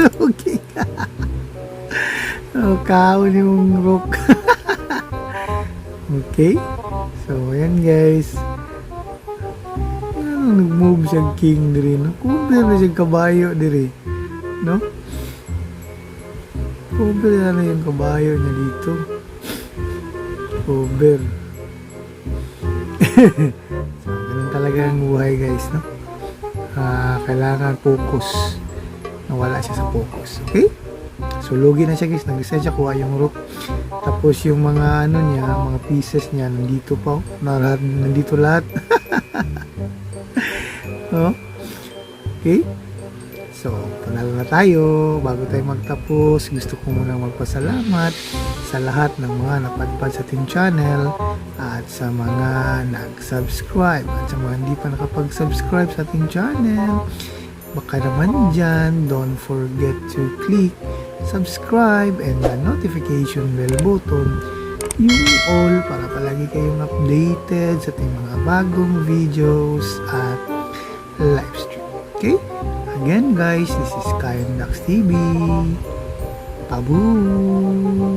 Okay. Oh, kaon yung rock. Okay. So, ayan guys. Nag-move siyang king diri, no? Kumper na siyang kabayo diri, no? Kumper na yung kabayo niya dito. Kumper. So, ganun talaga ang buhay guys, no? Kailangan focus. Nawala siya sa focus. Okay? So, lugi na siya guys. Nag-reset siya, kuha yung rope. Tapos yung mga ano niya, mga pieces niya, nandito pa. Nandito lahat. Oh. Okay? So, panalo na tayo. Bago tayo magtapos, gusto ko muna magpasalamat sa lahat ng mga napadpad sa ating channel at sa mga nag-subscribe at sa mga hindi pa nakapag-subscribe sa ating channel. Baka naman dyan, don't forget to click subscribe and the notification bell button, yung all, para palagi kayong updated sa ating mga bagong videos at live stream. Okay? Again guys, this is Kayan Dax TV. Taboo!